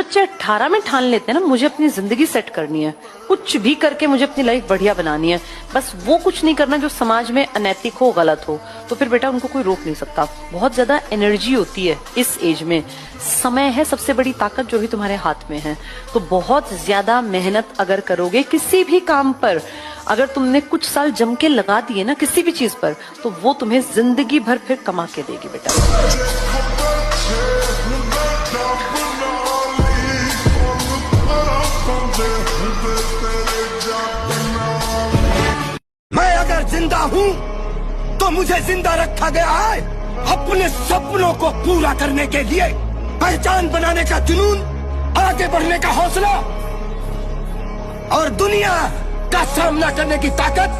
बच्चे 18 में ठान लेते हैं ना मुझे अपनी जिंदगी सेट करनी है, कुछ भी करके मुझे अपनी लाइफ बढ़िया बनानी है, बस वो कुछ नहीं करना जो समाज में अनैतिक हो, गलत हो, तो फिर बेटा उनको कोई रोक नहीं सकता। बहुत ज्यादा एनर्जी होती है इस एज में, समय है सबसे बड़ी ताकत जो भी तुम्हारे हाथ में है। तो बहुत ज्यादा मेहनत अगर करोगे किसी भी काम पर, अगर तुमने कुछ साल जम के लगा दिए ना किसी भी चीज पर, तो वो तुम्हें जिंदगी भर फिर कमा के देगी बेटा। मैं अगर जिंदा हूँ तो मुझे जिंदा रखा गया है अपने सपनों को पूरा करने के लिए, पहचान बनाने का जुनून, आगे बढ़ने का हौसला और दुनिया का सामना करने की ताकत,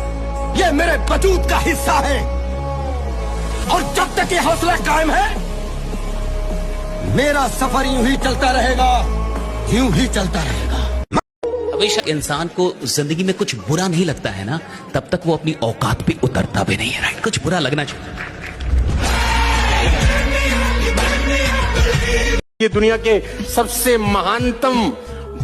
ये मेरे वजूद का हिस्सा है। और जब तक ये हौसला कायम है, मेरा सफर यूं ही चलता रहेगा, यूं ही चलता रहेगा। हमेशा इंसान को जिंदगी में कुछ बुरा नहीं लगता है ना, तब तक वो अपनी औकात पे उतरता भी नहीं है। राइट, कुछ बुरा लगना चाहिए। ये दुनिया के सबसे महानतम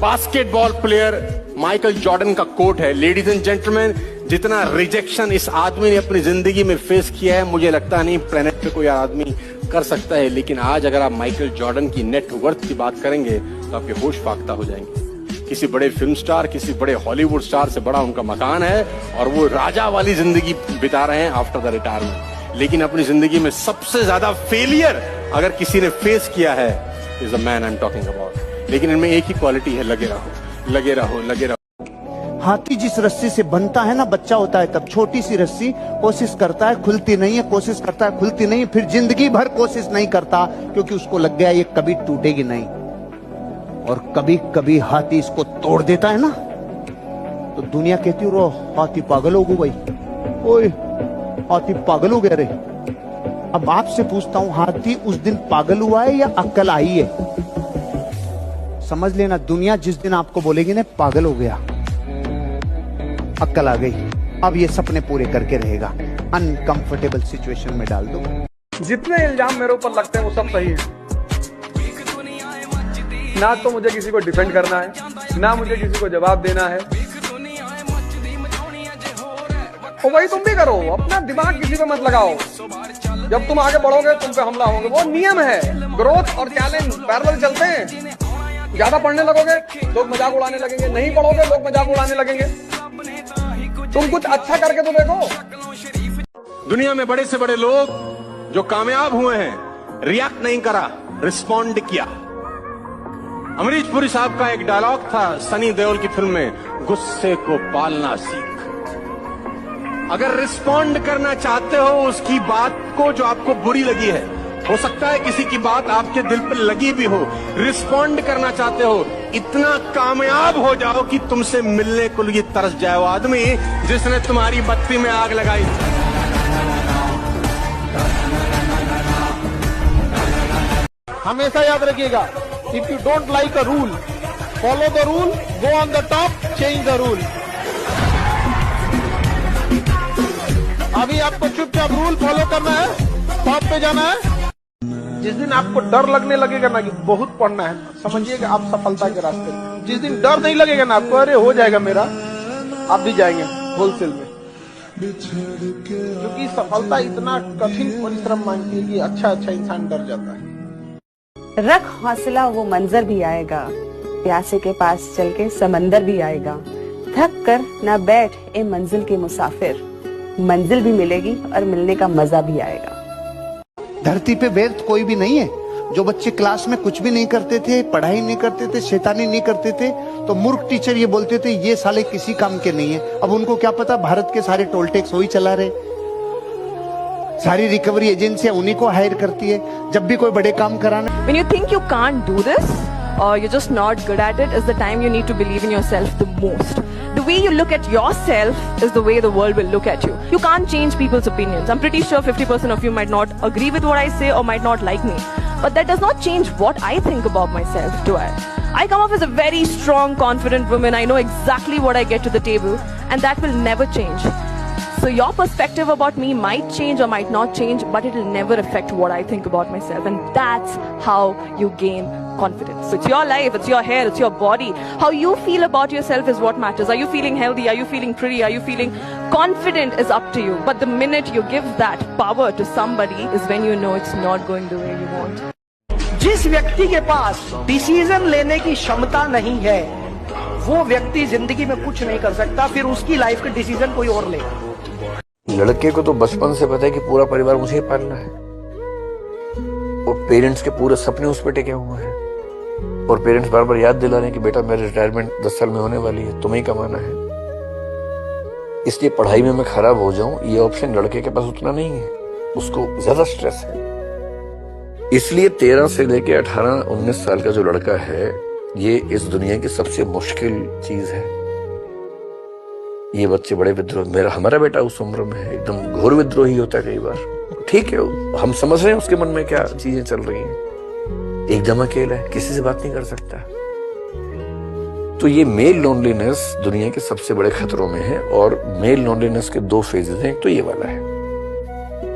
बास्केटबॉल प्लेयर माइकल जॉर्डन का कोट है, लेडीज एंड जेंटलमैन, जितना रिजेक्शन इस आदमी ने अपनी जिंदगी में फेस किया है, मुझे लगता नहीं प्लेनेट पे कोई आदमी कर सकता है। लेकिन आज अगर आप माइकल जॉर्डन की नेटवर्थ की बात करेंगे तो आपके होश फाख्ता हो जाएंगे। किसी बड़े फिल्म स्टार, किसी बड़े हॉलीवुड स्टार से बड़ा उनका मकान है और वो राजा वाली जिंदगी बिता रहे हैं आफ्टर द रिटायरमेंट। लेकिन अपनी जिंदगी में सबसे ज्यादा फेलियर अगर किसी ने फेस किया है, is the man I am talking about. लेकिन इनमें एक ही क्वालिटी है, लगे रहो, लगे रहो, लगे रहो। हाथी जिस रस्सी से बनता है ना, बच्चा होता है तब, छोटी सी रस्सी कोशिश करता है, खुलती नहीं है, कोशिश करता है, खुलती नहीं, फिर जिंदगी भर कोशिश नहीं करता क्योंकि उसको लग गया ये कभी टूटेगी नहीं। और कभी कभी हाथी इसको तोड़ देता है ना, तो दुनिया कहती है रो हाथी पागल हो गई, ओए हाथी पागल हो गया रे। अब आपसे पूछता हूं, हाथी उस दिन पागल हुआ है या अक्ल आई है? समझ लेना, दुनिया जिस दिन आपको बोलेगी ना पागल हो गया, अक्ल आ गई, अब ये सपने पूरे करके रहेगा, अनकंफर्टेबल सिचुएशन में डाल दो। जितने इल्जाम मेरे ऊपर लगते हैं वो सब सही है। ना तो मुझे किसी को डिफेंड करना है, ना मुझे किसी को जवाब देना है। और वही तुम भी करो, अपना दिमाग किसी पे मत लगाओ। जब तुम आगे बढ़ोगे तुम पे हमला होंगे, वो नियम है। ग्रोथ और टैलेंट पैरेलल चलते हैं। ज्यादा पढ़ने लगोगे लोग मजाक उड़ाने लगेंगे, नहीं पढ़ोगे लोग मजाक उड़ाने लगेंगे। तुम कुछ अच्छा करके तो देखो। दुनिया में बड़े से बड़े लोग जो कामयाब हुए हैं, रिएक्ट नहीं करा, रिस्पॉन्ड किया। अमरीश पुरी साहब का एक डायलॉग था सनी देओल की फिल्म में, गुस्से को पालना सीख। अगर रिस्पॉन्ड करना चाहते हो उसकी बात को जो आपको बुरी लगी है, हो सकता है किसी की बात आपके दिल पर लगी भी हो, रिस्पॉन्ड करना चाहते हो, इतना कामयाब हो जाओ कि तुमसे मिलने को लिए तरस जाए वो आदमी जिसने तुम्हारी बत्ती में आग लगाई। हमेशा याद रखिएगा, if you don't like a rule, follow the rule, go on the top, change the rule। अभी आपको चुपचाप रूल फॉलो करना है, टॉप पे जाना है। जिस दिन आपको डर लगने लगेगा ना कि बहुत पढ़ना है, समझिए कि आप सफलता के रास्ते में। जिस दिन डर नहीं लगेगा ना आपको, अरे हो जाएगा मेरा, आप भी जाएंगे होलसेल में। क्योंकि सफलता इतना कठिन परिश्रम मांगती है कि अच्छा इंसान डर जाता है। रख हौसला, वो मंजर भी आएगा, प्यासे के पास चल के समंदर भी आएगा। थक कर ना बैठ ए मंजिल के मुसाफिर, मंजिल भी मिलेगी और मिलने का मजा भी आएगा। धरती पे व्यर्थ कोई भी नहीं है। जो बच्चे क्लास में कुछ भी नहीं करते थे, पढ़ाई नहीं करते थे, शैतानी नहीं करते थे, तो मूर्ख टीचर ये बोलते थे ये साले किसी काम के नहीं है। अब उनको क्या पता भारत के सारे टोल टैक्स वही चला रहे, सारी रिकवरी एजेंसियां उन्हीं को हायर करती है जब भी कोई बड़े काम कराना। When you think you can't do this or you're just not good at it is the time you need to believe in yourself the most. The way you look at yourself is the way the world will look at you. You can't change people's opinions. I'm pretty sure 50% of you might not agree with what I say or might not like me. But that does not change what I think about myself, do I? I come off as a very strong, confident woman. I know exactly what I get to the table and that will never change. So your perspective about me might change or might not change, but it will never affect what I think about myself. And that's how you gain confidence. It's your life, it's your hair, it's your body. How you feel about yourself is what matters. Are you feeling healthy? Are you feeling pretty? Are you feeling confident is up to you. But the minute you give that power to somebody is when you know it's not going the way you want. जिस व्यक्ति के पास decision लेने की क्षमता नहीं है वो व्यक्ति जिंदगी में कुछ नहीं कर सकता, फिर उसकी लाइफ के डिसीजन कोई और लेगा। लड़के को तो बचपन से पता है कि पूरा परिवार मुझे ही पालना है और पेरेंट्स के पूरे सपने उस पर टिके हुए हैं और पेरेंट्स बार बार याद दिला रहे हैं कि बेटा मेरी रिटायरमेंट 10 साल में होने वाली है, तुम्हें ही कमाना है। इसलिए पढ़ाई में मैं खराब हो जाऊं ये ऑप्शन लड़के के पास उतना नहीं है, उसको ज्यादा स्ट्रेस है। इसलिए 13 से लेके 18-19 साल का जो लड़का है ये इस दुनिया की सबसे मुश्किल चीज है। ये बच्चे बड़े विद्रोह, हमारा बेटा उस उम्र में है, एकदम घोर विद्रोही होता है कई बार। ठीक है, हम समझ रहे हैं उसके मन में क्या चीजें चल रही हैं। एकदम अकेला है, किसी से बात नहीं कर सकता। तो ये मेल लोनलीनेस दुनिया के सबसे बड़े खतरों में है और मेल लोनलीनेस के 2 फेजेस हैं। एक तो ये वाला है,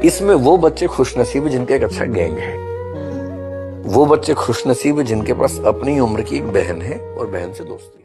इसमें वो बच्चे खुशनसीब है जिनका एक अच्छा गैंग है, वो बच्चे खुशनसीब है जिनके पास अपनी उम्र की एक बहन है और बहन से दोस्ती है।